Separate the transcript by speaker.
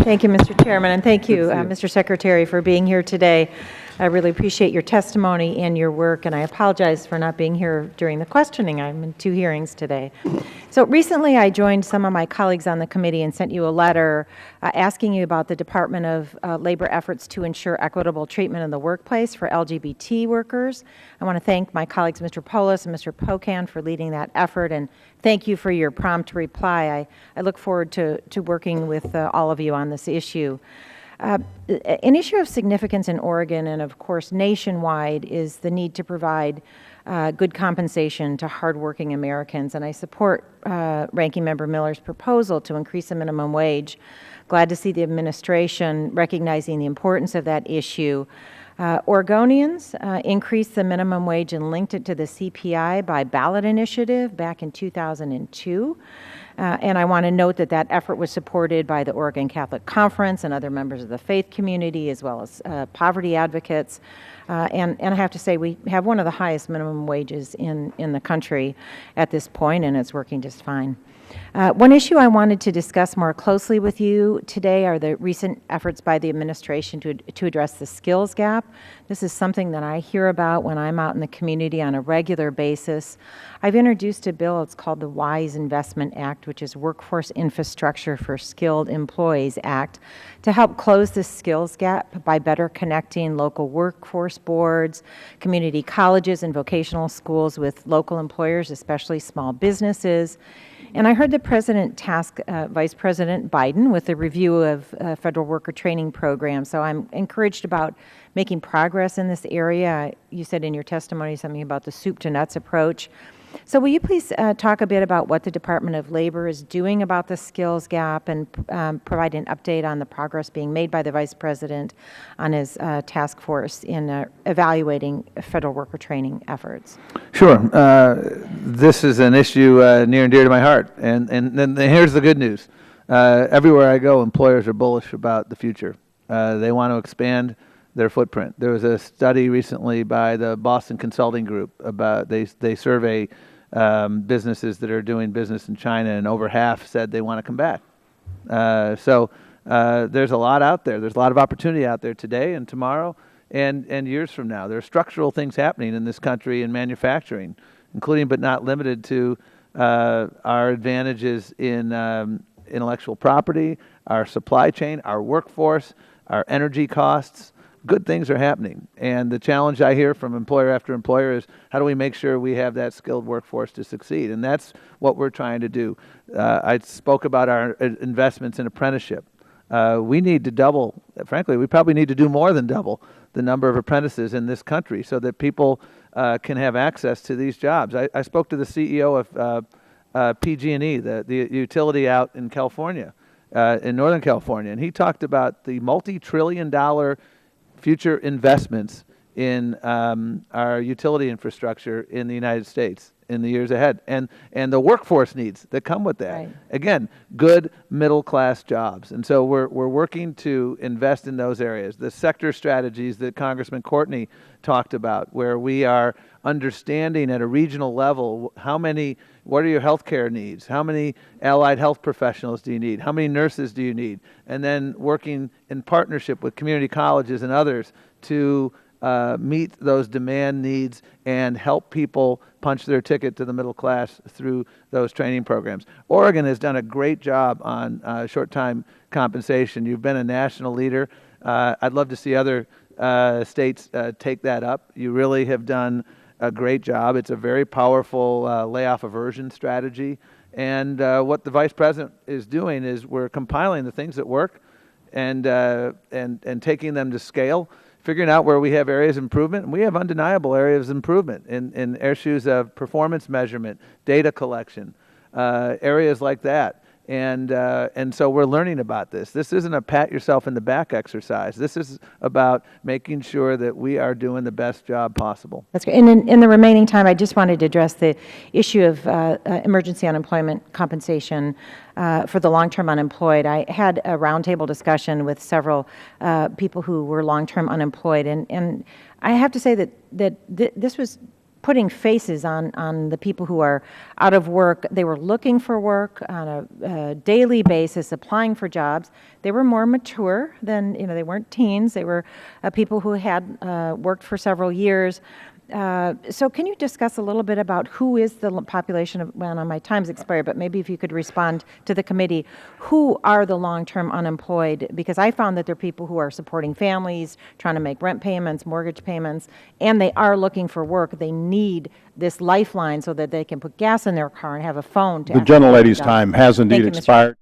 Speaker 1: Thank you, Mr. Chairman, and thank you, Mr. Secretary, for being here today. I really appreciate your testimony and your work, and I apologize for not being here during the questioning. I'm in 2 hearings today. So recently I joined some of my colleagues on the committee and sent you a letter asking you about the Department of Labor efforts to ensure equitable treatment in the workplace for LGBT workers. I want to thank my colleagues, Mr. Polis and Mr. Pocan, for leading that effort, and thank you for your prompt reply. I look forward to working with all of you on this issue. An issue of significance in Oregon and, of course, nationwide is the need to provide good compensation to hardworking Americans, and I support Ranking Member Miller's proposal to increase the minimum wage. Glad to see the administration recognizing the importance of that issue. Oregonians increased the minimum wage and linked it to the CPI by ballot initiative back in 2002. And I want to note that that effort was supported by the Oregon Catholic Conference and other members of the faith community, as well as poverty advocates. And I have to say, we have one of the highest minimum wages in the country at this point, and it's working just fine. One issue I wanted to discuss more closely with you today are the recent efforts by the administration to address the skills gap. This is something that I hear about when I'm out in the community on a regular basis. I've introduced a bill, it's called the WISE Investment Act, which is Workforce Infrastructure for Skilled Employees Act, to help close this skills gap by better connecting local workforce boards, community colleges, and vocational schools with local employers, especially small businesses. And I heard the President task Vice President Biden with a review of federal worker training programs. So I'm encouraged about making progress in this area. You said in your testimony something about the soup to nuts approach. So will you please talk a bit about what the Department of Labor is doing about the skills gap and provide an update on the progress being made by the Vice President on his task force in evaluating federal worker training efforts?
Speaker 2: Sure. This is an issue near and dear to my heart. And then here's the good news. Everywhere I go, employers are bullish about the future. They want to expand their footprint. There was a study recently by the Boston Consulting Group about they survey businesses that are doing business in China, and over half said they want to come back. So there's a lot out there. There's a lot of opportunity out there today and tomorrow and years from now. There are structural things happening in this country in manufacturing, including but not limited to our advantages in intellectual property, our supply chain, our workforce, our energy costs. Good things are happening, and the challenge I hear from employer after employer is how do we make sure we have that skilled workforce to succeed, and that's what we're trying to do. I spoke about our investments in apprenticeship. We need to double, frankly, we probably need to do more than double the number of apprentices in this country so that people can have access to these jobs. I spoke to the CEO of PG&E, the utility out in California, in Northern California, and he talked about the multi-trillion-dollar future investments in our utility infrastructure in the United States in the years ahead, and the workforce needs that come with that. Right. Again, good middle-class jobs. And so we're working to invest in those areas. The sector strategies that Congressman Courtney talked about, where we are understanding at a regional level what are your health care needs? How many allied health professionals do you need? How many nurses do you need? And then working in partnership with community colleges and others to meet those demand needs and help people punch their ticket to the middle class through those training programs. Oregon has done a great job on short-time compensation. You've been a national leader. I'd love to see other states take that up. You really have done a great job. It's a very powerful layoff aversion strategy. And what the Vice President is doing is we're compiling the things that work and taking them to scale, figuring out where we have areas of improvement. And we have undeniable areas of improvement in issues of performance measurement, data collection, areas like that. And so we're learning about this. This isn't a pat yourself in the back exercise. This is about making sure that we are doing the best job possible.
Speaker 1: That's great. And in the remaining time, I just wanted to address the issue of emergency unemployment compensation for the long-term unemployed. I had a roundtable discussion with several people who were long-term unemployed, and I have to say that this was putting faces on the people who are out of work. They were looking for work on a daily basis, applying for jobs. They were more mature than, they weren't teens. They were people who had worked for several years. So can you discuss a little bit about who is the population of, well, my time's expired, but maybe if you could respond to the committee, who are the long-term unemployed? Because I found that there are people who are supporting families, trying to make rent payments, mortgage payments, and they are looking for work. They need this lifeline so that they can put gas in their car and have a phone to
Speaker 3: The
Speaker 1: actually get a
Speaker 3: gentlelady's
Speaker 1: job.
Speaker 3: time has indeed
Speaker 1: Thank you, Mr.
Speaker 3: expired.